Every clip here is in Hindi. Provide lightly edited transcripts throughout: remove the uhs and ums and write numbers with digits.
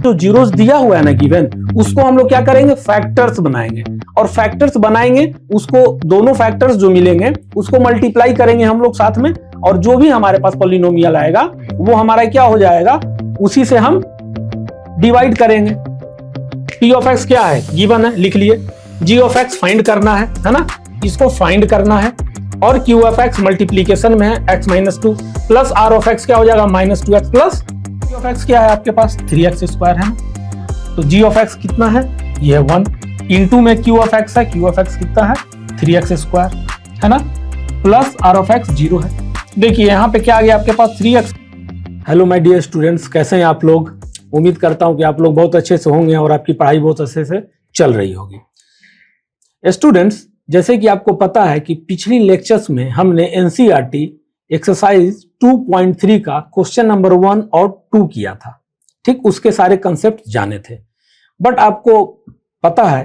जो जीरोस दिया हुआ है ना गिवन, उसको हम लोग क्या करेंगे, फैक्टर्स बनाएंगे, और फैक्टर्स बनाएंगे उसको, दोनों फैक्टर्स जो मिलेंगे उसको मल्टीप्लाई करेंगे हम लोग साथ में, और जो भी हमारे पास पॉलिनोमियल आएगा वो हमारा क्या हो जाएगा, उसी से हम डिवाइड करेंगे। p ऑफ x क्या है, गिवन है, लिख लिए। g ऑफ x फाइंड करना है ना, इसको फाइंड करना है, और q ऑफ x मल्टीप्लीकेशन में है x minus 2 plus r of x क्या हो जाएगा minus 2x plus g of x क्या है आपके पास 3x स्क्वायर है, तो g ऑफ x कितना है, ये 1 इंटू में q ऑफ x है, q ऑफ x कितना है 3x स्क्वायर है ना, प्लस r ऑफ x 0 है। देखिए यहाँ पे क्या आ गया आपके पास 3x। Hello my dear students, कैसे हैं आप लोग? उम्मीद करता हूं कि आप लोग बहुत अच्छे से होंगे और आपकी पढ़ाई बहुत अच्छे से चल रही होगी। स्टूडेंट्स, जैसे कि आपको पता है कि पिछली लेक्चर्स में हमने एनसीईआरटी एक्सरसाइज 2.3 का क्वेश्चन नंबर 1 और 2 किया था, ठीक, उसके सारे कंसेप्ट जाने थे। बट आपको पता है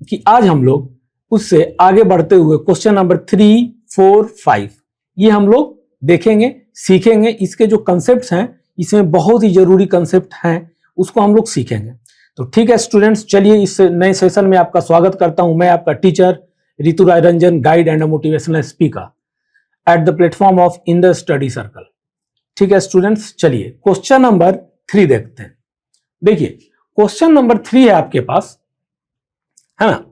कि आज हम लोग उससे आगे बढ़ते हुए क्वेश्चन नंबर 3, 4, 5 ये हम लोग देखेंगे, सीखेंगे। इसके जो कंसेप्ट्स हैं, इसमें बहुत ही जरूरी कंसेप्ट हैं, उसको हम लोग सीखेंगे। तो ठीक है स्टूडेंट्स, चलिए इस नए सेशन में आपका स्वागत करता हूं। मैं आपका teacher Ritu Rai Ranjan, guide and motivational speaker at the platform of in the study circle. ठीक है स्टूडेंट्स, चलिए क्वेश्चन नंबर 3 देखते हैं। देखिए क्वेश्चन नंबर 3 है आपके पास, है ना।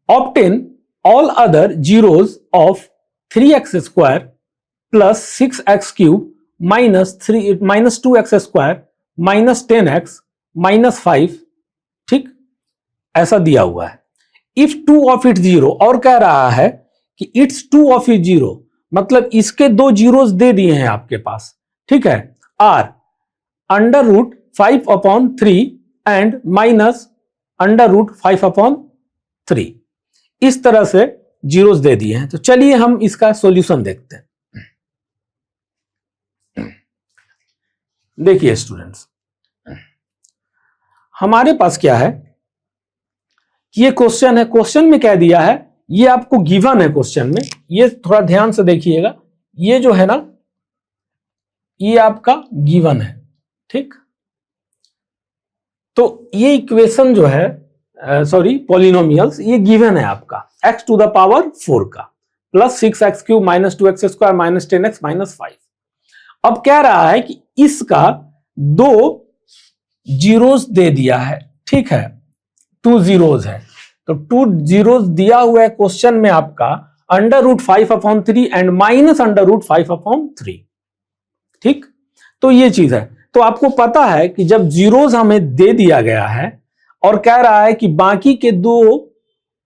Obtain all other zeros of 3x square plus 6x cube minus 2x square minus 10x minus 5, ठीक, ऐसा दिया हुआ है। इफ 2 ऑफ इट 0, और कह रहा है कि इट्स 2 ऑफ इट 0, मतलब इसके 2 जीरोस दे दिए हैं आपके पास, ठीक है। Are under root 5/3 and minus under root 5/3, इस तरह से जीरोस दे दिए हैं। तो चलिए हम इसका सॉल्यूशन देखते हैं। देखिए स्टूडेंट्स, हमारे पास क्या है कि ये क्वेश्चन है, क्वेश्चन में क्या दिया है, ये आपको गिवन है क्वेश्चन में, ये थोड़ा ध्यान से देखिएगा, ये जो है ना, ये आपका गिवन है, ठीक। तो ये इक्वेशन जो है, पॉलिनोमियल्स, ये गिवन है आपका x टू द पावर 4 का plus 6x cube minus 2x square minus 10x minus 5। अब कह रहा है कि इसका 2 जीरोस दे दिया है, ठीक है, 2 जीरोस है, तो 2 जीरोस दिया हुआ है क्वेश्चन में आपका under root 5/3 and minus under root 5/3, ठीक। तो ये चीज है। तो आपको पता है कि जब जीरोस हमें दे दिया गया है और कह रहा है कि बाकी के 2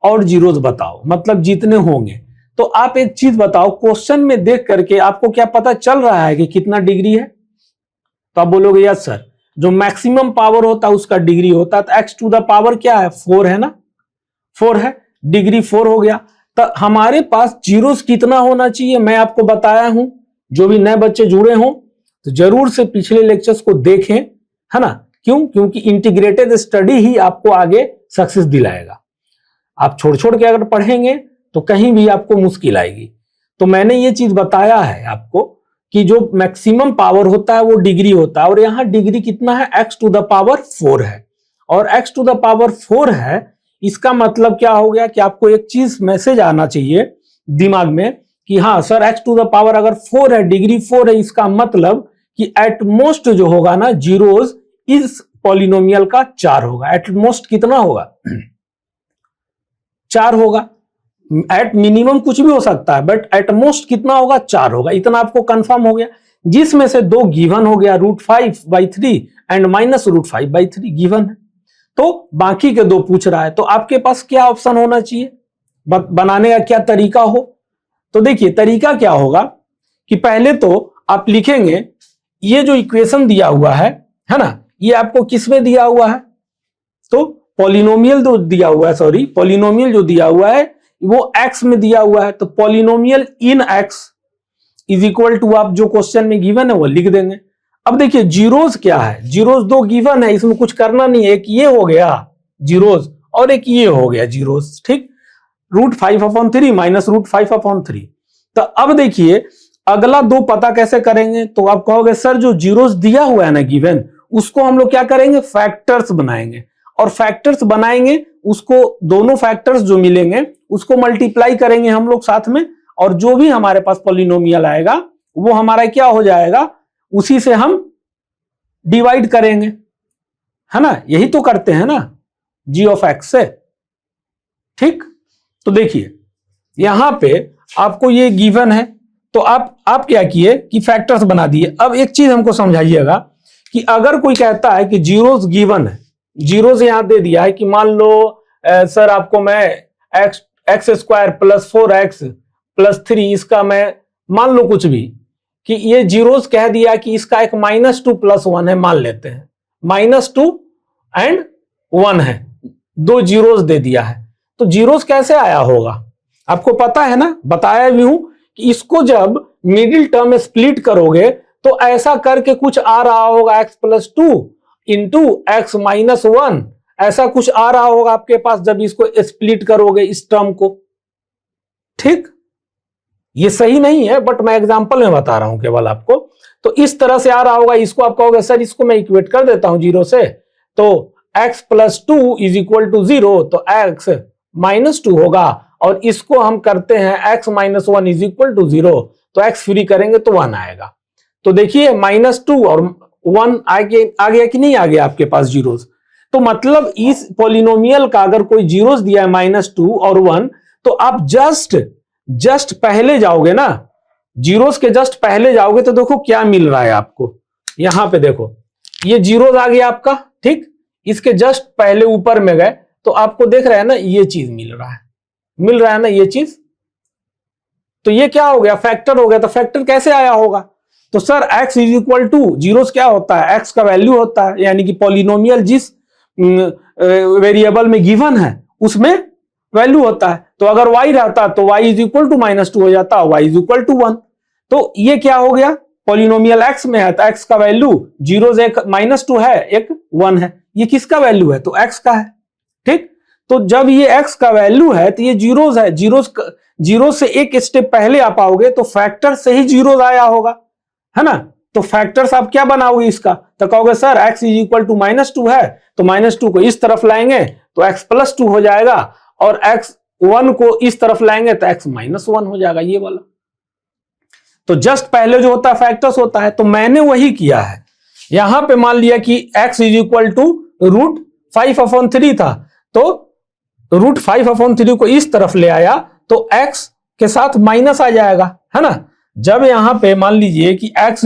और जीरोस बताओ, मतलब जितने होंगे, तो आप एक चीज बताओ, क्वेश्चन में देख करके आपको क्या पता चल रहा है कि कितना डिग्री है? तो आप बोलोगे यस सर, जो मैक्सिमम पावर होता है उसका डिग्री होता है, तो x टू द पावर क्या है 4 है ना, 4 है, डिग्री 4 हो गया। तो हमारे पास जीरोस कितना होना चाहिए, मैं आपको बताया हूं। जो भी नए बच्चे जुड़े हों तो जरूर से पिछले लेक्चर्स को देखें, है ना। क्यों? क्योंकि इंटीग्रेटेड स्टडी ही आपको आगे सक्सेस दिलाएगा। आप छोड़ छोड़ के अगर पढ़ेंगे तो कहीं भी आपको मुश्किल आएगी। तो मैंने ये चीज बताया है आपको कि जो मैक्सिमम पावर होता है वो डिग्री होता है, और यहां डिग्री कितना है, x टू द पावर 4 है, और x टू द पावर 4 है। इसका मतलब क्या हो गया कि आपको एक चीज मैसेज आना चाहिए दिमाग में कि हाँ sir, x to the power अगर 4 है, डिग्री 4 है, इसका मतलब कि एटमोस्ट जो होगा ना जीरोस इस पॉलिनोमियल का 4 होगा। एटमोस्ट कितना होगा 4 होगा। एट मिनिमम कुछ भी हो सकता है, बट एटमोस्ट कितना होगा 4 होगा। इतना आपको कंफर्म हो गया, जिसमें से 2 गिवन हो गया, √5/3 एंड माइनस √5/3 गिवन है। तो बाकी के 2 पूछ रहा है, तो आपके पास क्या ऑप्शन होना चाहिए, बनाने का क्या तरीका हो? तो देखिए तरीका क्या होगा कि पहले तो आप लिखेंगे, ये जो इक्वेशन दिया हुआ है ना, ये आपको किस में दिया हुआ है, तो पॉलिनोमियल जो दिया हुआ है, पॉलिनोमियल जो दिया हुआ है वो x में दिया हुआ है। तो polynomial in x is equal to, आप जो क्वेश्चन में गिवन है वो लिख देंगे। अब देखिए जीरोस क्या है, जीरोस 2 गिवन है, इसमें कुछ करना नहीं है। एक ये हो गया जीरोस और एक ये हो गया जीरोस, ठीक। √5/3 माइनस √5/3। तो अब देखिए अगला 2 पता कैसे करेंगे, तो आप कहोगे सर जो जीरोस दिया हुआ है ना गिवन, उसको हम लोग क्या करेंगे, फैक्टर्स बनाएंगे, और फैक्टर्स बनाएंगे उसको, दोनों फैक्टर्स जो मिलेंगे उसको मल्टीप्लाई करेंगे हम लोग साथ में, और जो भी हमारे पास पॉलिनोमियल आएगा वो हमारा क्या हो जाएगा, उसी से हम डिवाइड करेंगे, है ना। यही तो करते हैं ना जी ऑफ एक्स से, ठीक। तो देखिए यहां पे आपको ये गिवन है, तो आप क्या किए कि फैक्टर्स बना दिए। अब एक चीज हमको समझाइएगा कि अगर कोई कहता है कि जीरोस गिवन है, जीरोस यहां दे दिया है कि मान लो सर आपको मैं x square plus 4x plus 3 इसका मैं मान लो कुछ भी, कि ये जीरोस कह दिया कि इसका एक -2 + 1 है, मान लेते हैं -2 एंड 1 है, दो जीरोस दे दिया है। तो जीरोस कैसे आया होगा आपको पता है ना, बताया भी हूं कि इसको जब मिडिल टर्म में स्प्लिट करोगे तो ऐसा करके कुछ आ रहा होगा, x + 2 इंटू x - 1, ऐसा कुछ आ रहा होगा आपके पास जब इसको स्प्लिट करोगे इस टर्म को, ठीक। ये सही नहीं है बट मैं एग्जांपल में बता रहा हूं केवल आपको। तो इस तरह से आ रहा होगा, इसको आप कहोगे सर इसको मैं इक्वेट कर देता हूं 0 से, तो x + 2 = 0, तो x - 2 होगा, और इसको हम करते हैं x - 1 = 0, तो x फ्री करेंगे तो 1 आएगा। तो देखिए -2 और 1 आ गया कि नहीं आ गया आपके पास जीरोस। तो मतलब इस पॉलिनोमियल का अगर कोई जीरोस दिया है -2 और 1, तो आप जस्ट पहले जाओगे ना, जीरोस के जस्ट पहले जाओगे तो देखो क्या मिल रहा है आपको। यहां पे देखो ये जीरोस आ गया आपका, ठीक। इसके जस्ट पहले ऊपर में गए तो आपको देख रहे हैं ना ये चीज मिल रहा है ना ये चीज। तो ये क्या हो गया, फैक्टर हो गया। तो फैक्टर कैसे आया होगा, तो सर x = जीरोस क्या होता है, x का वैल्यू होता है, यानी कि पॉलिनोमियल जिस वेरिएबल में गिवन है उसमें वैल्यू होता है। तो अगर y रहता तो y = -2 हो जाता, y = 1। तो ये क्या हो गया, पॉलिनोमियल x में है तो x का वैल्यू जीरोस, एक -2 है एक 1 है, ये किसका वैल्यू है, तो x का है, ठीक। तो जब ये x का वैल्यू है तो ये जीरोस है, जीरोस से एक स्टेप पहले आ पाओगे तो फैक्टर से ही जीरोस आया होगा, है ना। तो फैक्टर्स आप क्या बनाओगे इसका, तो कहोगे सर x = -2 है, तो -2 को इस तरफ लाएंगे तो x + 2 हो जाएगा, और x1 को इस तरफ लाएंगे तो x - 1 हो जाएगा, ये वाला। तो जस्ट पहले जो होता है फैक्टर्स होता है, तो मैंने वही किया है। यहां पे मान लिया कि x = √5/3 था, तो √5/3 को इस तरफ ले आया तो x के साथ माइनस आ जाएगा, है ना। जब यहां पे मान लीजिए कि x =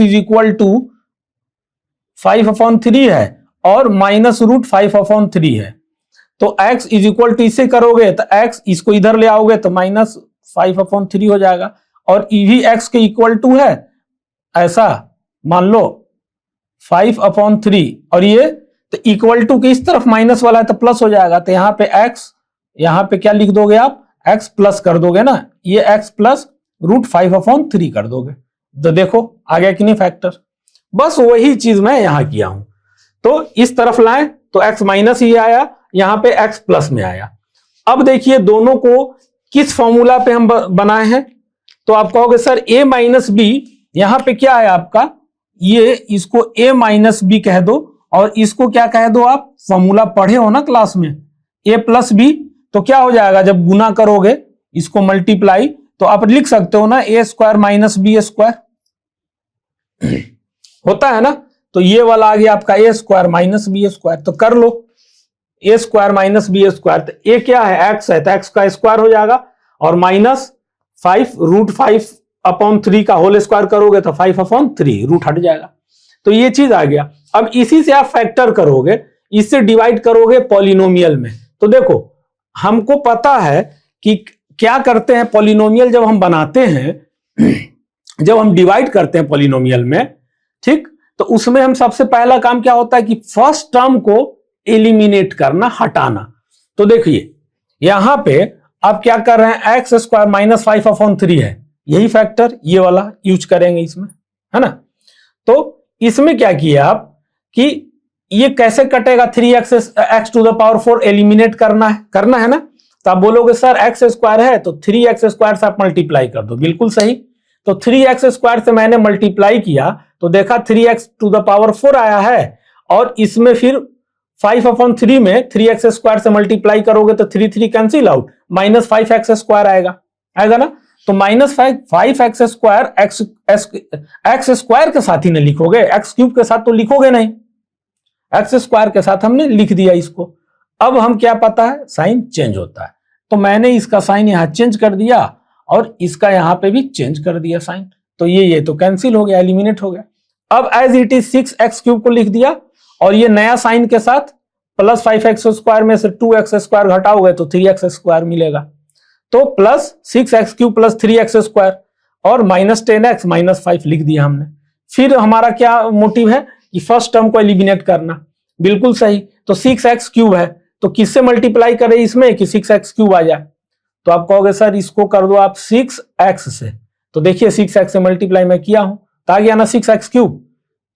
5/3 है और -√5/3 है, तो x = इसे करोगे तो x इसको इधर ले आओगे तो -5/3 हो जाएगा, और ये भी x के इक्वल टू है, ऐसा मान लो 5/3, और ये तो इक्वल टू के इस तरफ माइनस वाला है तो प्लस हो जाएगा। तो यहाँ पे x, यहाँ पे क्या लिख दोगे आप, x प्लस कर दोगे ना, ये x + √5/3 कर दोगे, तो देखो आ गया कि नहीं फैक्टर। बस वही चीज मैं यहां किया हूं। तो इस तरफ लाए तो x माइनस ही आया, यहां पे x प्लस में आया। अब देखिए दोनों को किस फॉर्मूला पे हम बनाए हैं, तो आप कहोगे सर a - b, यहां पे क्या है आपका, ये इसको a - b कह दो, और इसको क्या कह दो आप, फॉर्मूला पढ़े हो ना क्लास में, a + b, तो क्या हो जाएगा जब गुना करोगे इसको मल्टीप्लाई, तो आप लिख सकते हो ना a² - b², होता है ना। तो ये वाला आ गया आपका a² - b², तो कर लो a² - b², तो a क्या है, x है, तो x का स्क्वायर हो जाएगा, और -5 √5/3 का होल स्क्वायर करोगे तो 5/3 रूट हट जाएगा। तो ये चीज आ गया। अब इसी से आप फैक्टर करोगे, इससे डिवाइड करोगे पॉलिनोमियल में। तो देखो हमको पता है कि क्या करते हैं पॉलिनोमियल जब हम बनाते हैं, जब हम डिवाइड करते हैं पॉलिनोमियल में, ठीक, तो उसमें हम सबसे पहला काम क्या होता है कि फर्स्ट टर्म को एलिमिनेट करना, हटाना। तो देखिए यहां पे आप क्या कर रहे हैं, x² - 5/3 है, यही फैक्टर ये वाला यूज करेंगे इसमें, है ना। तो इसमें क्या किया आप कि ये कैसे कटेगा, 3x⁴ एलिमिनेट करना है ना। तो आप बोलोगे सर x² है तो 3x² से आप मल्टीप्लाई कर दो, बिल्कुल सही। तो 3x² से मैंने मल्टीप्लाई किया तो देखा 3x⁴ आया है, और इसमें फिर 5/3 में 3x स्क्वायर से मल्टीप्लाई करोगे तो 3 कैंसिल आउट, -5x स्क्वायर आएगा ना। तो -5x स्क्वायर एक्स स्क्वायर के साथ ही ना लिखोगे, एक्स क्यूब के साथ तो लिखोगे नहीं, एक्स स्क्वायर के साथ हमने लिख दिया इसको। अब हम क्या पता है, साइन चेंज होता है, तो मैंने इसका साइन यहां चेंज कर दिया और इसका यहां पे भी चेंज कर दिया साइन, तो ये तो कैंसिल हो गया, एलिमिनेट हो गया। अब as it is 6x cube को लिख दिया और ये नया साइन के साथ प्लस 5x स्क्वायर में से 2x स्क्वायर घटाओगे तो 3x स्क्वायर मिलेगा, तो plus 6x cube plus 3x square और -10x -5 लिख दिया हमने। फिर हमारा क्या मोटिव है कि फर्स्ट टर्म को एलिमिनेट करना, बिल्कुल सही। तो 6x क्यूब है तो किससे मल्टीप्लाई करें इसमें कि 6x क्यूब आ जाए, तो आप कहोगे सर इसको कर दो आप 6x से, तो देखिए 6x से मल्टीप्लाई मैं किया हूं तो आ गया ना 6x क्यूब,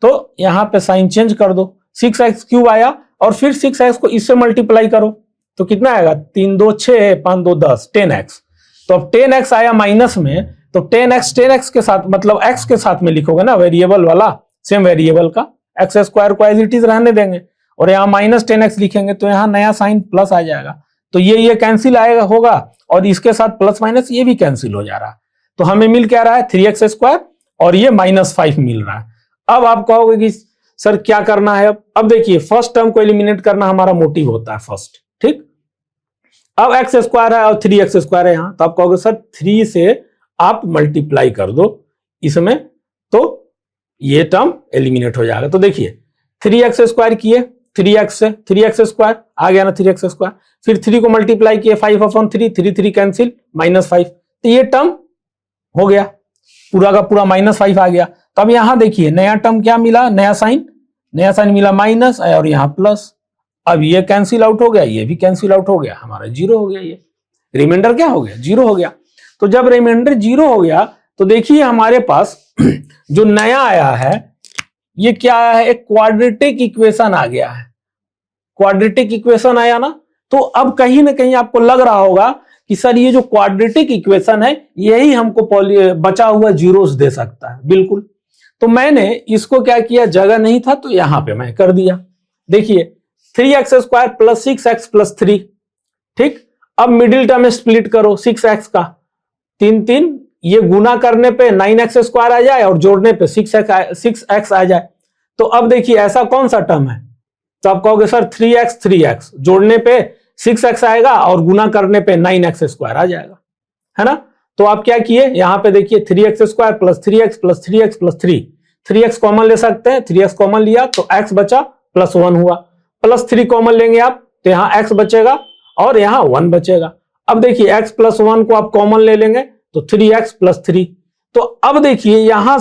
तो यहां पे साइन चेंज कर दो, 6x क्यूब आया और फिर 6x को इससे मल्टीप्लाई करो तो कितना आएगा, 3 2 6 5 2 10 10x। तो अब 10x आया माइनस में, तो 10x के साथ मतलब x के साथ में लिखोगे ना, वेरिएबल वाला, सेम वेरिएबल का एक्स स्क्वायर को एज इट इज रहने देंगे और यहाँ -10x लिखेंगे तो यहाँ नया साइन प्लस आ जाएगा, तो ये कैंसिल आएगा होगा और इसके साथ प्लस माइनस ये भी कैंसिल हो जा रहा है, तो हमें मिल क्या रहा है 3x स्क्वायर और ये -5 मिल रहा है। अब आप कहोगे कि सर क्या करना है, अब देखिए फर्स्ट टर्म को एलिमिनेट करना हमारा मोटिव होता है फर्स्ट, ठीक। अब x स्क्वायर है और 3x स्क्वायर है यहाँ, तो आप कहोगे सर 3 से आप मल्टीप्लाई कर दो इसमें तो ये टर्म एलिमिनेट हो जाएगा। तो देखिए 3x स्क्वायर किए 3x से 3x स्क्वायर आ गया ना 3x स्क्वायर, फिर 3 को मल्टीप्लाई किए 5/3 3 कैंसिल -5, तो ये टर्म हो गया पूरा का पूरा -5 आ गया। तो अब यहां देखिए नया टर्म क्या मिला, नया साइन मिला माइनस और यहां प्लस, अब ये कैंसिल आउट हो गया, ये भी कैंसिल आउट हो गया, हमारा 0 हो गया, ये रिमाइंडर क्या हो गया 0 हो गया। तो जब रिमाइंडर 0 हो गया तो देखिए हमारे पास जो नया आया है ये क्या आया है, एक क्वाड्रेटिक इक्वेशन आ गया है, क्वाड्रेटिक इक्वेशन आया ना। तो अब कहीं ना कहीं आपको लग रहा होगा कि सर ये जो क्वाड्रेटिक इक्वेशन है यही हमको बचा हुआ जीरोस दे सकता है, बिल्कुल। तो मैंने इसको क्या किया, जगह नहीं था तो यहां पे मैं कर दिया, देखिए 3x square plus 6x plus 3, ठीक। अब मिडिल टर्म स्प्लिट करो 6x का 3 ये गुना करने पे 9x स्क्वायर आ जाए और जोड़ने पे 6x आ जाए, तो अब देखिए ऐसा कौन सा टर्म है, तो आप कहोगे सर 3x जोड़ने पे 6x आएगा और गुना करने पे 9x स्क्वायर आ जाएगा, है ना। तो आप क्या किए, यहां पे देखिए 3x square plus 3x plus 3x plus 3x common ले सकते हैं, 3x कॉमन लिया तो x बचा +1 हुआ, प्लस 3 कॉमन लेंगे आप तो यहां x बचेगा और यहां 1 बचेगा। अब देखिए x प्लस 1 को आप कॉमन ले लेंगे तो 3x प्लस 3, तो अब देखिए यहां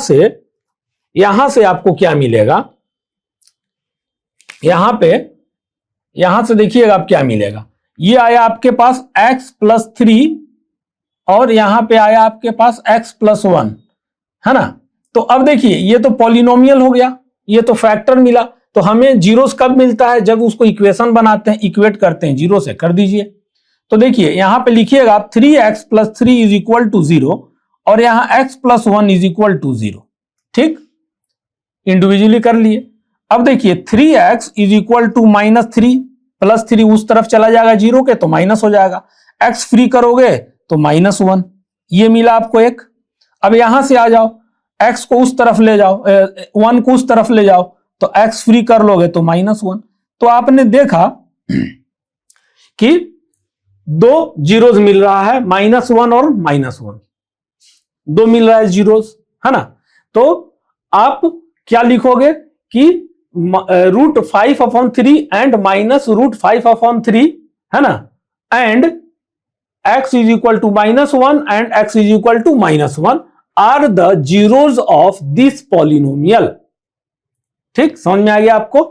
से आपको क्या मिलेगा, यहां से देखिएगा आप क्या मिलेगा, ये आया आपके पास x प्लस 3 और यहां पे आया आपके पास x प्लस 1, है ना। तो अब देखिए ये तो पॉलिनोमियल हो गया, ये तो फैक्टर मिला, तो हमें जीरोस कब मिलता है, जब उसको इक्वेशन बनाते हैं, इक्वेट करते हैं, जीरो से कर दीजिए। तो देखिए यहां पे लिखिएगा आप 3x plus 3 is equal to 0 और यहां x plus 1 is equal to 0, ठीक, इंडिविजुअली कर लिए। अब देखिए 3x is equal to -3 plus 3 उस तरफ चला जाएगा 0 के तो माइनस हो जाएगा, x फ्री करोगे तो -1, ये मिला आपको एक। अब यहां से आ जाओ x को उस तरफ ले जाओ, 1 को उस तरफ ले जाओ तो x फ्री कर लोगे तो -1। तो आपने देखा कि दो जीरोस मिल रहा है, -1 और -1, दो मिल रहा है जीरोस, है ना। तो आप क्या लिखोगे कि √5/3 एंड -√5/3, है ना, and x is equal to -1 and x is equal to -1 are the zeros of this polynomial, ठीक, समझ में आ गया आपको।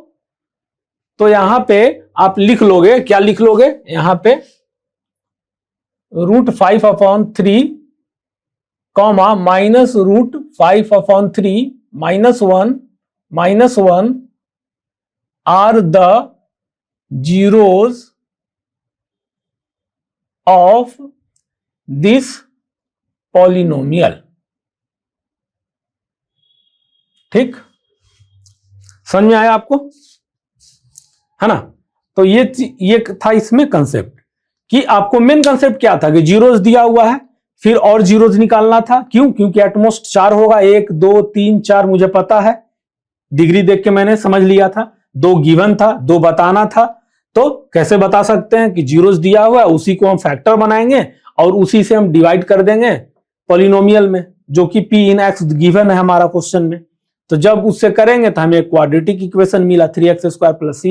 तो यहां पे आप लिख लोगे, क्या लिख लोगे, यहां पे √5/3 -√5/3 -1 are the zeros of this polynomial, ठीक, समझ में आया आपको। है ना। तो ये था इसमें कंसेप्ट कि आपको मेन कंसेप्ट क्या था कि जीरोस दिया हुआ है, फिर और जीरोस निकालना था। क्यों? क्योंकि एटमोस्ट 4 होगा, 1 2 3 4 मुझे पता है, डिग्री देख के मैंने समझ लिया था। 2 गिवन था, 2 बताना था। तो कैसे बता सकते हैं कि जीरोस दिया हुआ है, उसी को हम फैक्टर बनाएंगे और उसी से हम डिवाइड कर देंगे पॉलिनोमियल में, जो कि p इन x गिवन है हमारा क्वेश्चन में। तो जब उससे करेंगे तो हमें क्वाड्रेटिक इक्वेशन मिला 3x² प्लस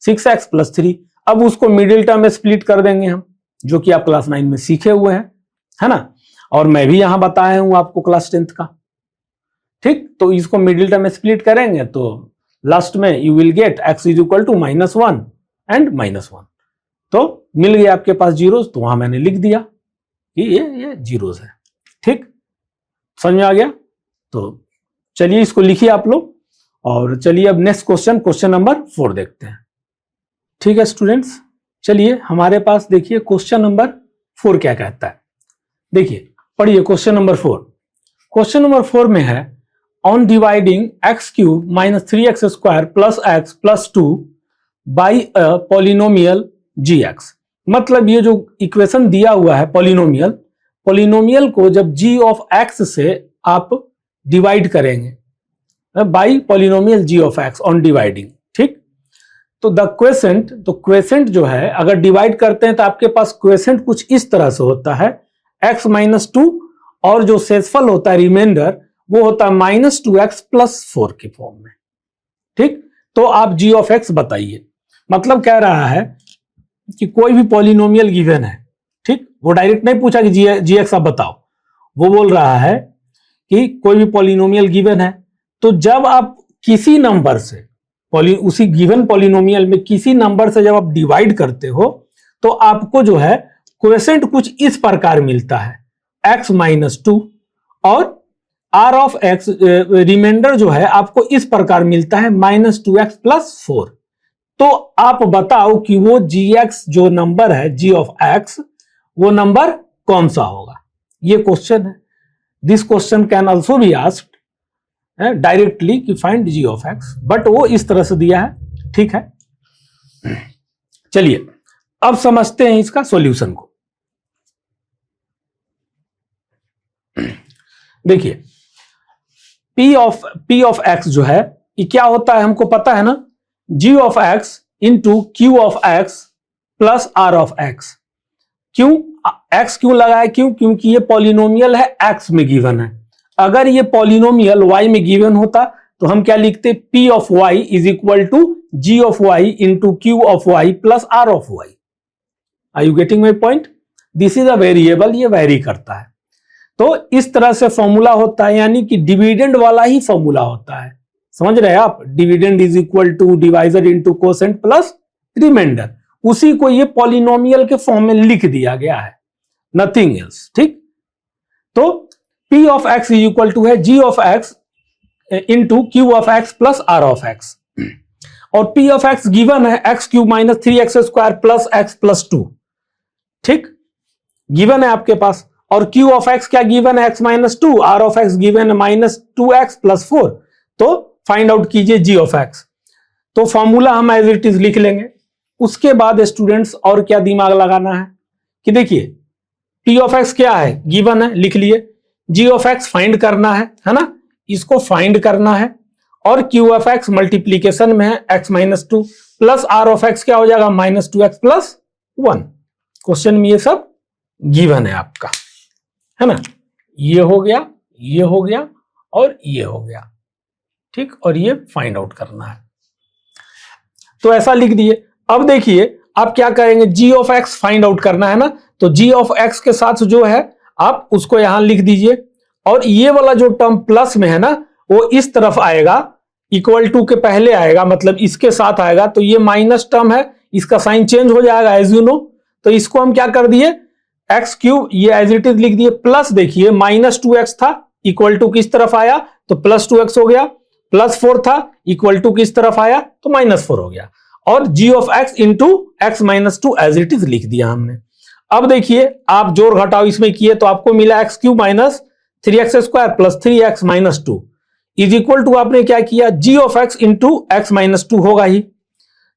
6x प्लस 3। अब उसको मिडिल टर्म में स्प्लिट कर देंगे हम, जो कि आप क्लास 9 में सीखे हुए हैं, है ना। और मैं भी यहां बताया हूं आपको क्लास 10th का। ठीक, तो इसको मिडिल टर्म में स्प्लिट करेंगे तो लास्ट में you will get x is equal to -1 and -1। तो मिल गया आपके पास जीरोस, तो वहां मैंने लिख दिया कि ये जीरोस है। ठीक, समझ में आ गया। तो चलिए इसको लिखिए आप लोग, और चलिए अब नेक्स्ट क्वेश्चन नंबर 4 देखते हैं। ठीक है स्टूडेंट्स, चलिए हमारे पास देखिए क्वेश्चन नंबर 4 क्या कहता है। देखिए पढ़िए क्वेश्चन नंबर 4। क्वेश्चन नंबर 4 में है on dividing x³ - 3x² + x + 2 by a polynomial gx। मतलब ये जो इक्वेशन दिया हुआ है पॉलिनोमियल को जब g ऑफ x से आप डिवाइड करेंगे by polynomial g of x on dividing. ठीक, तो द क्वेसेंट, तो क्वेसेंट जो है अगर डिवाइड करते हैं तो आपके पास क्वेसेंट कुछ इस तरह से होता है x - 2, और जो शेषफल होता है रिमाइंडर वो होता है -2x + 4 के फॉर्म में। ठीक, तो आप g ऑफ x बताइए। मतलब कह रहा है कि कोई भी पॉलिनोमियल गिवन है, ठीक, वो डायरेक्ट नहीं पूछा कि जी एक्स आप बताओ, वो बोल रहा है कि कोई भी पॉलिनोमियल गिवन है, तो जब आप किसी नंबर से उसी गिवन पॉलिनोमियल में किसी नंबर से जब आप डिवाइड करते हो तो आपको जो है क्वोशिएंट कुछ इस प्रकार मिलता है x - 2, और r ऑफ x रिमाइंडर जो है आपको इस प्रकार मिलता है -2x + 4। तो आप बताओ कि वो gx जो नंबर है g ऑफ x, वो नंबर कौन सा होगा। ये क्वेश्चन है। This question can also be asked directly कि find g of x, but वो इस तरह से दिया है। ठीक है, चलिए अब समझते हैं इसका सॉल्यूशन को। देखिए p ऑफ x जो है ये क्या होता है हमको पता है ना, g of x into q of x plus r of x। क्यों x क्यों लगाया? क्योंकि ये पॉलिनोमियल है, x में गिवन है। अगर ये पॉलिनोमियल y में गिवन होता तो हम क्या लिखते, p of y is equal to g of y into q of y plus r of y। Are you getting my point? This is a variable, ये वेरी करता है। तो इस तरह से फॉर्मूला होता है, यानी कि डिविडेंड वाला ही फॉर्मूला होता है। समझ रहे हैं आप? Dividend is equal to divisor into quotient plus remainder. उसी को ये पॉलिनोमियल के फॉर्म में लिख दिया गया है, नथिंग एल्स। ठीक, तो p of x is equal to है g of x into q of x plus r of x, और p ऑफ x गिवन है x³ - 3x² plus x plus 2। ठीक, गिवन है आपके पास। और q ऑफ x क्या गिवन है, x - 2, r of x given है -2x प्लस 4। तो फाइंड आउट कीजिए g ऑफ x। तो फॉर्मूला हम एज इट इज लिख लेंगे। उसके बाद स्टूडेंट्स और क्या दिमाग लगाना है कि देखिए p ऑफ x क्या है, गिवन है, लिख लिए। g ऑफ x फाइंड करना है ना, इसको फाइंड करना है। और q ऑफ x मल्टीप्लीकेशन में है x - 2 plus r of x क्या हो जाएगा -2x प्लस 1। क्वेश्चन में ये सब गिवन है आपका, है ना। ये हो गया, ये हो गया और ये हो गया। ठीक, और ये फाइंड आउट करना है, तो ऐसा लिख दिए। अब देखिए आप क्या करेंगे, g of x find out करना है ना, तो g ऑफ x के साथ जो है आप उसको यहां लिख दीजिए। और ये वाला जो टर्म प्लस में है ना, वो इस तरफ आएगा, इक्वल टू के पहले आएगा, मतलब इसके साथ आएगा। तो ये माइनस टर्म है, इसका साइन चेंज हो जाएगा एज यू नो। तो इसको हम क्या कर दिए, x³ ये एज इट इज लिख दिए, प्लस देखिए -2x था, इक्वल टू किस तरफ आया तो +2x हो गया, +4 था, इक्वल टू किस तरफ आया तो -4 हो गया। और g of x into x - 2 as it is लिख दिया हमने। अब देखिए आप जोड़ घटाओ इसमें किए तो आपको मिला x³ - 3x² plus 3x - 2 is equal to आपने क्या किया, g of x into x - 2 होगा ही।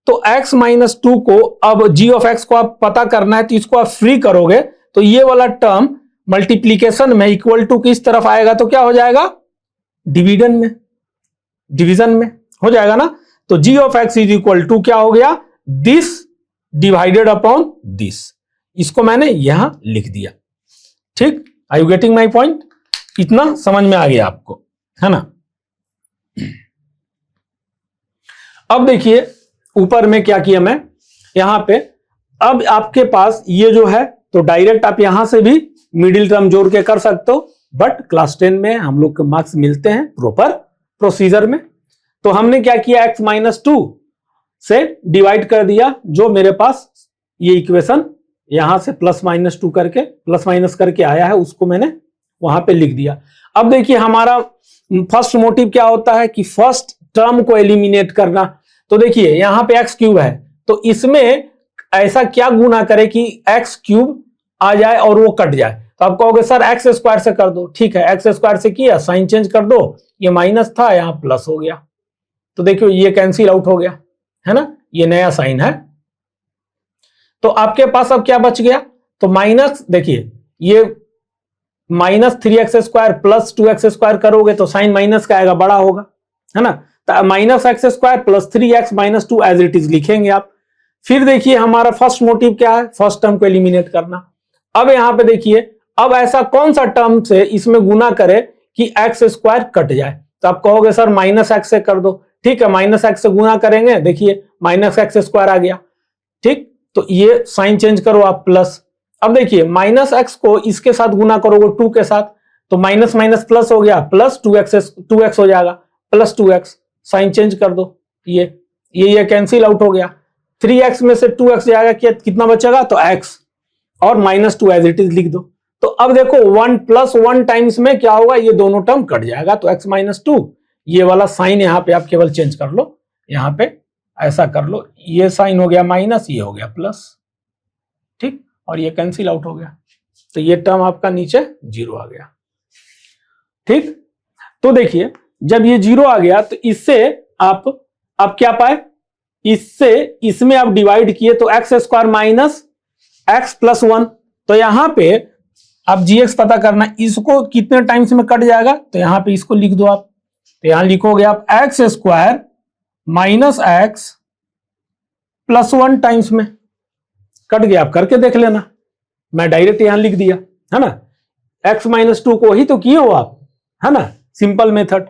तो x माइनस टू को अब g ऑफ x को आप पता करना है, तो इसको आप फ्री करोगे तो ये वाला टर्म मल्टीप्लीकेशन में इक्वल टू किस तरफ आएगा, तो क्या हो जाएगा, डिवीजन में हो जाएगा ना। तो g of x is equal to क्या हो गया, दिस डिवाइडेड अपॉन दिस। इसको मैंने यहां लिख दिया। ठीक, are you getting my point? इतना समझ में आ गया आपको, है ना। अब देखिए ऊपर में क्या किया मैं, यहां पे अब आपके पास ये जो है तो डायरेक्ट आप यहां से भी मिडिल टर्म जोड़ के कर सकते हो, बट क्लास 10 में हम लोग के मार्क्स मिलते हैं प्रॉपर प्रोसीजर में। तो हमने क्या किया, x माइनस टू से डिवाइड कर दिया, जो मेरे पास ये इक्वेशन यहां से प्लस माइनस टू करके प्लस माइनस करके आया है उसको मैंने वहां पे लिख दिया। अब देखिए हमारा फर्स्ट मोटिव क्या होता है कि फर्स्ट टर्म को एलिमिनेट करना। तो देखिए यहां पे एक्स क्यूब है, तो इसमें ऐसा क्या गुना करे कि एक्स क्यूब आ जाए और वो कट जाए। तो आप कहोगे सर एक्स स्क्वायर से कर दो, ठीक है, एक्स स्क्वायर से किया, साइन चेंज कर दो, ये माइनस था यहां प्लस हो गया, तो देखियो ये कैंसिल आउट हो गया, है ना, ये नया साइन है। तो आपके पास अब क्या बच गया, तो माइनस, देखिए ये minus 3x square plus 2x square करोगे तो साइन माइनस का आएगा, बड़ा होगा, है ना। तो minus x square plus 3x minus 2 as it is लिखेंगे आप। फिर देखिए हमारा फर्स्ट मोटिव क्या है, फर्स्ट टर्म को एलिमिनेट करना। अब यहां पे देखिए अब ऐसा कौन सा टर्म से इसमें गुना करे कि एक्स स्क्वायर कट जाए। तो आप कहोगे सर माइनस एक्स से कर दो, ठीक है, माइनस एक्स से गुना करेंगे, देखिए माइनस एक्स स्क्वायर आ गया, ठीक, तो ये साइन चेंज करो आप प्लस। अब देखिए माइनस एक्स को इसके साथ गुना करोगे 2 के साथ, तो माइनस माइनस प्लस हो गया, प्लस 2x हो जाएगा, प्लस 2x, साइन चेंज कर दो, ये कैंसिल आउट हो गया। 3x में से 2x जाएगा, कितना बचेगा, तो x और माइनस 2 एज इट इज लिख दो। तो अब देखो 1 प्लस 1 टाइम्स में क्या होगा, ये दोनों टर्म कट जाएगा, तो x माइनस 2, ये वाला साइन यहां पे आप केवल चेंज कर लो, यहां पे ऐसा कर लो, ये साइन हो गया माइनस, ये हो गया प्लस, ठीक, और ये कैंसिल आउट हो गया, तो ये टर्म आपका नीचे 0 आ गया, ठीक। तो देखिए जब ये 0 आ गया तो इससे आप क्या पाए, इससे इसमें आप डिवाइड किए तो x square minus x plus 1, तो यहां पे आप जीएक्स पता करना, इसको कितने टाइम्स में कट जाएगा, तो यहां पे इसको लिख दो आप, तो यहां लिखोगे आप x square minus x plus 1 times में कट गया, आप करके देख लेना, मैं डायरेक्ट यहां लिख दिया, है ना, x माइनस 2 को ही तो किए हो आप, है ना, सिंपल मेथड।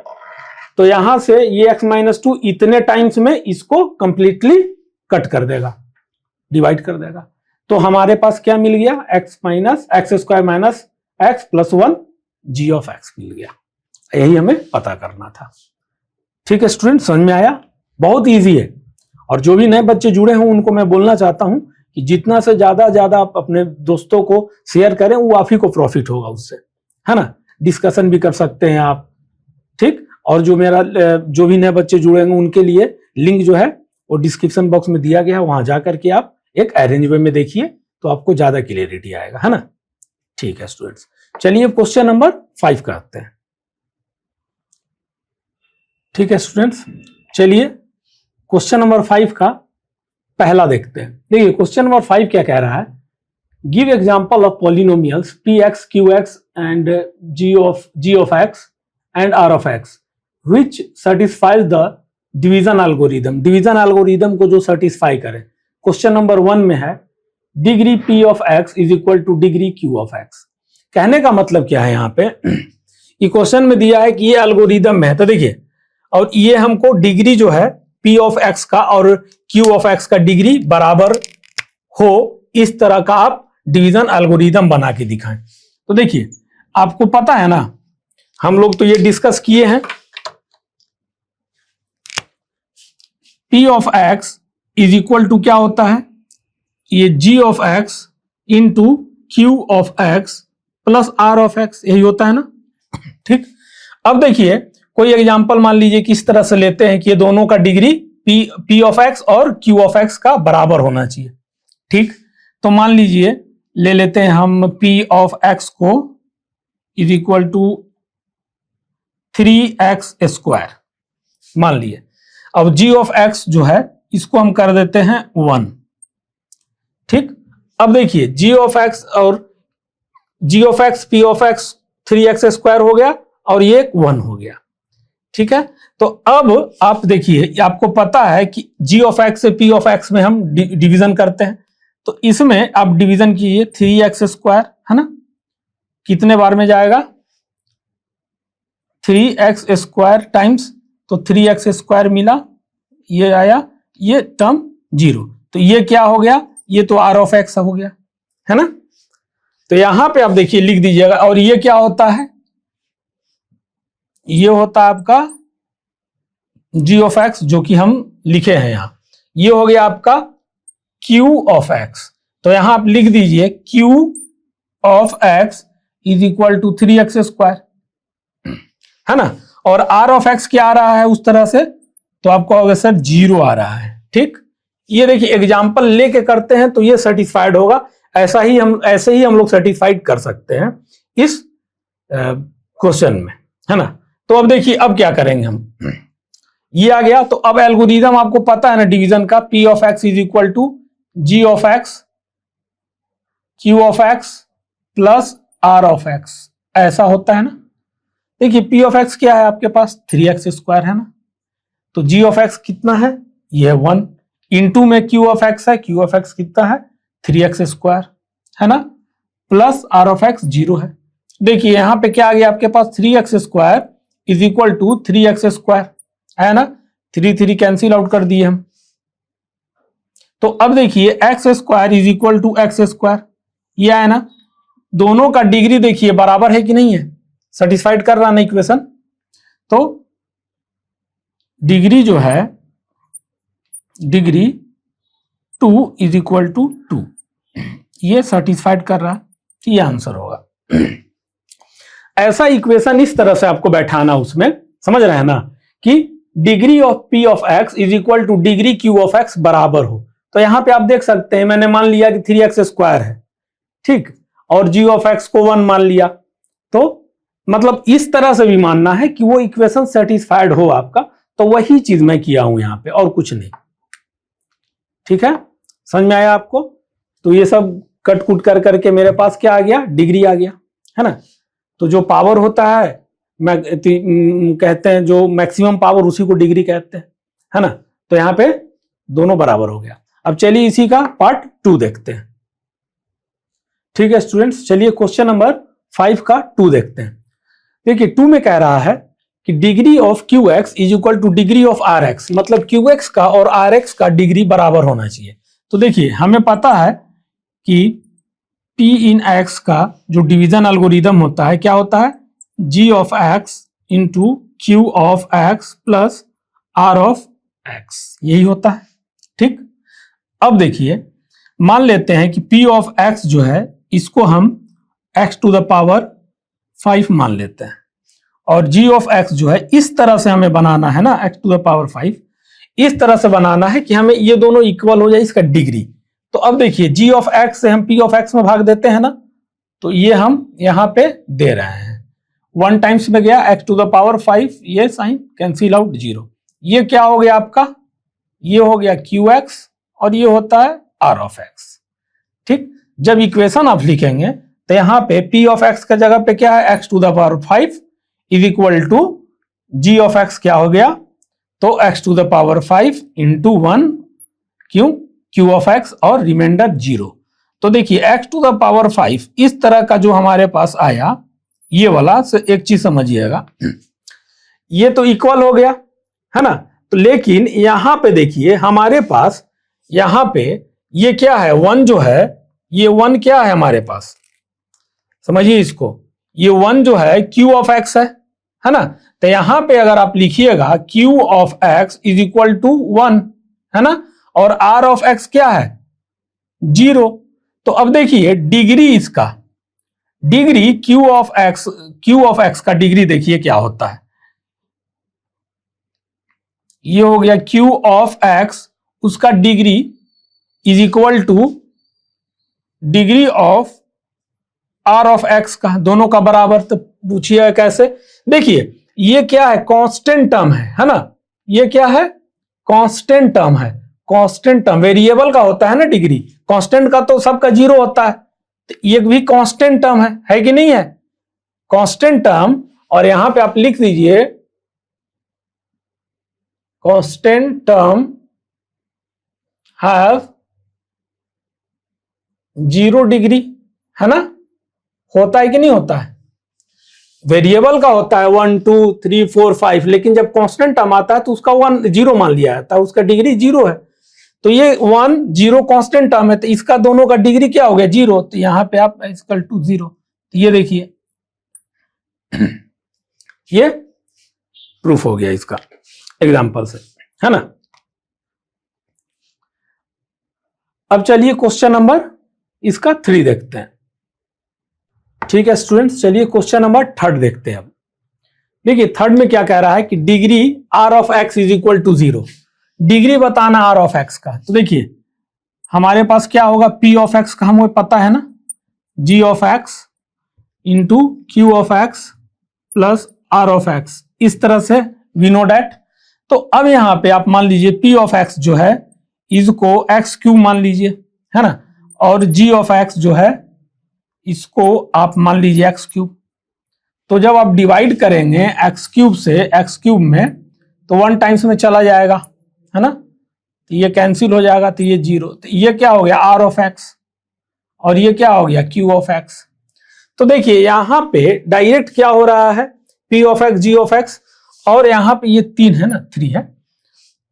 तो यहां से ये x माइनस 2 इतने टाइम्स में इसको कंप्लीटली कट कर देगा, डिवाइड कर देगा, तो हमारे पास क्या मिल गया, x minus x square minus x plus 1 g of x मिल गया। यही हमें पता करना था। ठीक है स्टूडेंट, समझ में आया, बहुत इजी है। और जो भी नए बच्चे जुड़े हों उनको मैं बोलना चाहता हूं कि जितना से ज्यादा आप अपने दोस्तों को शेयर करें, वो आप ही को प्रॉफिट होगा उससे, है ना। डिस्कशन भी कर सकते हैं आप, ठीक। और जो भी नए बच्चे जुड़ेंगे उनके लिए लिंक जो है वो डिस्क्रिप्शन बॉक्स में दिया गया है, वहां जाकर के आप एक अरेंज वे में देखिए तो आपको ज्यादा क्लियरिटी आएगा, है ना। ठीक है स्टूडेंट्स, चलिए क्वेश्चन नंबर 5 करते हैं। ठीक है स्टूडेंट्स, चलिए क्वेश्चन नंबर 5 का पहला देखते हैं। देखिए क्वेश्चन नंबर 5 क्या कह रहा है, give example of polynomials px qx and g of x and r of x which satisfies the division algorithm. Division algorithm को जो सेटिस्फाई करे। क्वेश्चन नंबर 1 में है degree p of x is equal two degree q of x। कहने का मतलब क्या है, यहाँ पे ये क्वेश्चन में दिया है कि ये एल्गोरिदम है, तो देखिए, और ये हमको डिग्री जो है p ऑफ x का और q ऑफ x का डिग्री बराबर हो, इस तरह का आप डिवीजन एल्गोरिदम बना के दिखाएं। तो देखिए आपको पता है ना, हम लोग तो ये डिस्कस किए हैं, p of x is equal to क्या होता है, ये g of x into q of x plus r of x, यही होता है ना, ठीक। अब देखिए कोई एग्जांपल मान लीजिए किस तरह से लेते हैं कि ये दोनों का डिग्री p ऑफ x और q ऑफ x का बराबर होना चाहिए, ठीक। तो मान लीजिए ले लेते हैं हम p ऑफ x को is equal to 3x square मान लिए। अब g ऑफ x जो है इसको हम कर देते हैं 1। ठीक, अब देखिए g ऑफ x और g of x p of x 3x square हो गया और ये 1 हो गया। ठीक है, तो अब आप देखिए, आपको पता है कि g ऑफ x से p ऑफ x में हम डिवीजन करते हैं, तो इसमें आप डिवीजन कीजिए 3x स्क्वायर, है ना, कितने बार में जाएगा 3x स्क्वायर टाइम्स, तो 3x स्क्वायर मिला, ये आया, ये टर्म 0, तो ये क्या हो गया, ये तो r ऑफ x हो गया, है ना। तो यहां पे आप देखिए लिख दीजिएगा, और ये क्या होता है, ये होता है आपका g ऑफ x, जो कि हम लिखे हैं यहां, ये हो गया आपका q ऑफ x। तो यहां आप लिख दीजिए q of x is equal to 3x square, है ना, और r ऑफ x क्या आ रहा है उस तरह से, तो आपको होगा सर 0 आ रहा है। ठीक, ये देखिए एग्जाम्पल लेके करते हैं तो ये सर्टिफाइड होगा, ऐसे ही हम लोग सर्टिफाइड कर सकते हैं इस क्वेश्चन में, है ना। तो अब देखिए अब क्या करेंगे हम, ये आ गया, तो अब एल्गोरिदम आपको पता है ना डिवीजन का, p of x is equal to g of x q of x plus r of x, ऐसा होता है ना। देखिए p ऑफ x क्या है आपके पास 3x स्क्वायर, है ना, तो g ऑफ x कितना है, ये 1 इंटू में q ऑफ x है, q ऑफ x कितना है 3x स्क्वायर, है ना, प्लस r ऑफ x 0 है। देखिए यहां पे क्या आ गया आपके पास 3x square is equal to 3x square, है ना, 3 कैंसिल आउट कर दिए हम। तो अब देखिए x square is equal to x square, ये है ना, दोनों का डिग्री देखिए बराबर है कि नहीं है, सेटिस्फाइड कर रहा ना इक्वेशन, तो डिग्री जो है, डिग्री 2 इज इक्वल टू 2, ये सेटिस्फाइड कर रहा है, ये आंसर होगा। ऐसा इक्वेशन इस तरह से आपको बैठाना, उसमें समझ रहे हैं ना, कि degree of p of x is equal two degree q of x बराबर हो। तो यहां पे आप देख सकते हैं, मैंने मान लिया कि 3x स्क्वायर है, ठीक, और g ऑफ x को 1 मान लिया, तो मतलब इस तरह से भी मानना है कि वो इक्वेशन सेटिस्फाइड हो आपका, तो वही चीज मैं किया हूं यहां पे, और कुछ नहीं। ठीक है, समझ में आया आपको। तो ये सब कट कुट कर करके मेरे पास क्या आ गया, डिग्री आ गया, है ना। तो जो पावर होता है, कहते हैं जो मैक्सिमम पावर, उसी को डिग्री कहते हैं, है ना। तो यहां पे दोनों बराबर हो गया। अब चलिए इसी का पार्ट 2 देखते हैं। ठीक है स्टूडेंट्स, चलिए क्वेश्चन नंबर 5 का 2 देखते हैं। देखिए 2 में कह रहा है कि degree of qx is equal two degree of rx, मतलब qx का और rx का डिग्री बराबर होना चाहिए। तो देखिए हमें पता है कि p इन x का जो डिवीजन एल्गोरिदम होता है, क्या होता है, g of x into q of x plus r of x, यही होता है। ठीक, अब देखिए मान लेते हैं कि p ऑफ x जो है, इसको हम x टू द पावर 5 मान लेते हैं, और g ऑफ x जो है इस तरह से हमें बनाना है ना, x टू द पावर 5 इस तरह से बनाना है कि हमें ये दोनों इक्वल हो जाए, इसका डिग्री। तो अब देखिए g ऑफ x से हम p ऑफ x में भाग देते हैं ना, तो ये हम यहां पे दे रहे हैं, 1 टाइम्स में गया x टू द पावर 5, ये साइन कैंसिल आउट 0, ये क्या हो गया आपका, ये हो गया qx और ये होता है r ऑफ x। ठीक, जब इक्वेशन आप लिखेंगे तो यहां पे p ऑफ x का जगह पे क्या है, x to the power 5 is equal to g of x क्या हो गया, तो x to the power 5 into 1 q of x और रिमाइंडर 0। तो देखिए x टू द पावर 5 इस तरह का जो हमारे पास आया, ये वाला से एक चीज समझिएगा, ये तो इक्वल हो गया, है ना। तो लेकिन यहां पे देखिए हमारे पास यहां पे ये क्या है, 1 जो है, ये 1 क्या है हमारे पास, समझिए इसको, ये 1 जो है q ऑफ x है ना। तो यहां पे अगर आप लिखिएगा q of x is equal to 1, है ना, और r ऑफ x क्या है 0। तो अब देखिए डिग्री, इसका डिग्री q ऑफ x का डिग्री देखिए क्या होता है, ये हो गया q ऑफ x, उसका degree is equal two degree of r of x का, दोनों का बराबर। तो पूछिए कैसे, देखिए ये क्या है, कांस्टेंट टर्म है ना, ये क्या है, कांस्टेंट टर्म है। कांस्टेंट टर्म, वेरिएबल का होता है ना डिग्री, कांस्टेंट का तो सबका 0 होता है, तो ये भी कांस्टेंट टर्म है कि नहीं है? कांस्टेंट टर्म, और यहां पे आप लिख दीजिए कांस्टेंट टर्म हैव 0 डिग्री, है ना? होता है कि नहीं होता है? वेरिएबल का होता है 1 2 3 4 5, लेकिन जब कांस्टेंट टर्म आता है तो उसका 1 0 मान लिया जाता है, उसका डिग्री 0 है। तो ये 1 0 कांस्टेंट टर्म है, तो इसका दोनों का डिग्री क्या हो गया? 0। तो यहां पे आप इक्वल टू 0, तो ये देखिए ये प्रूफ हो गया इसका एग्जांपल से, है ना? अब चलिए क्वेश्चन नंबर इसका 3 देखते हैं। ठीक है स्टूडेंट्स, चलिए क्वेश्चन नंबर 3 देखते हैं। अब देखिए थर्ड में क्या कह रहा है कि degree r of x is equal to 0, degree बताना आर ऑफ एक्स का। तो देखिए हमारे पास क्या होगा, पी ऑफ एक्स का हमें पता है ना, g of x into q of x plus r of x, इस तरह से वी नो डैट। तो अब यहां पे आप मान लीजिए पी ऑफ एक्स जो है इसको एक्स क्यूब मान लीजिए, है ना, और जी ऑफ एक्स जो है इसको आप मान लीजिए एक्स क्यूब। तो जब आप डिवाइड करेंगे एक्स क्यूब से एक्स क्यूब में, तो 1 टाइम्स में चला जाएगा, है ना, तो ये कैंसिल हो जाएगा, तो ये 0। तो ये क्या हो गया, आर ऑफ एक्स, और ये क्या हो गया, क्यू ऑफ एक्स। तो देखिए यहां पे डायरेक्ट क्या हो रहा है, p of x g of x, और यहां पे ये 3 है ना, 3 है।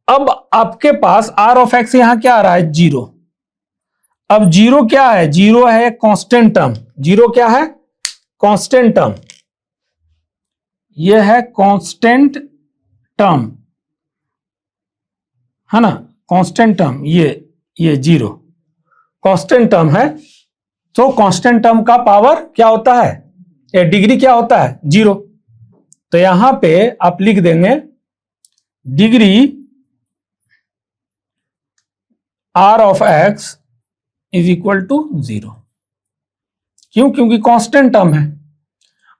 अब आपके पास आर ऑफ एक्स यहां क्या आ रहा है, 0। अब 0 क्या है, 0 है कांस्टेंट टर्म, 0 क्या है, कांस्टेंट टर्म, ये है कांस्टेंट टर्म, है ना, कांस्टेंट टर्म, ये 0 कांस्टेंट टर्म है। तो कांस्टेंट टर्म का पावर क्या होता है, डिग्री क्या होता है, 0। तो यहां पे आप लिख देंगे degree r of x is equal to 0। क्यों, क्योंकि कांस्टेंट टर्म है,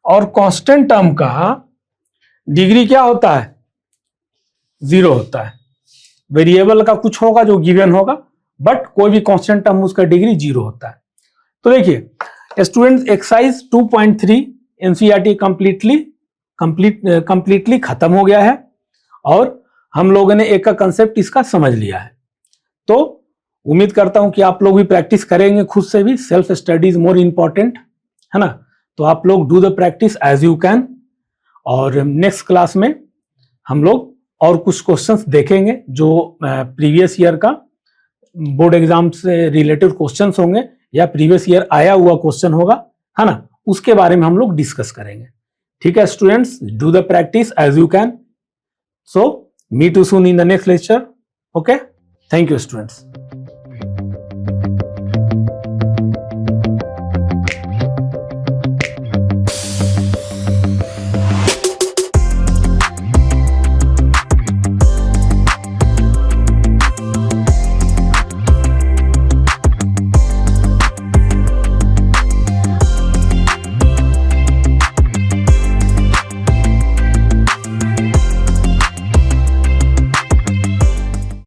और कांस्टेंट टर्म का डिग्री क्या होता है, 0 होता है। वेरिएबल का कुछ होगा जो गिवन होगा, बट कोई भी कांस्टेंट टर्म उसका डिग्री 0 होता है। तो देखिए स्टूडेंट्स एक्सरसाइज 2.3 एनसीईआरटी कंप्लीटली खत्म हो गया है, और हम लोगों ने एक का कंसेप्ट इसका समझ लिया है। तो उम्मीद करता हूं कि आप लोग भी प्रैक्टिस करेंगे खुद से भी, self study is more important, है ना। तो आप लोग do the practice as you can, और नेक्स्ट क्लास में हम लोग और कुछ क्वेश्चंस देखेंगे जो प्रीवियस ईयर का बोर्ड एग्जाम से रिलेटेड क्वेश्चंस होंगे, या प्रीवियस ईयर आया हुआ क्वेश्चन होगा, है ना, उसके बारे में हम लोग डिस्कस करेंगे। ठीक है students, do the practice as you can. So meet you soon in the next lecture. Okay, thank you students.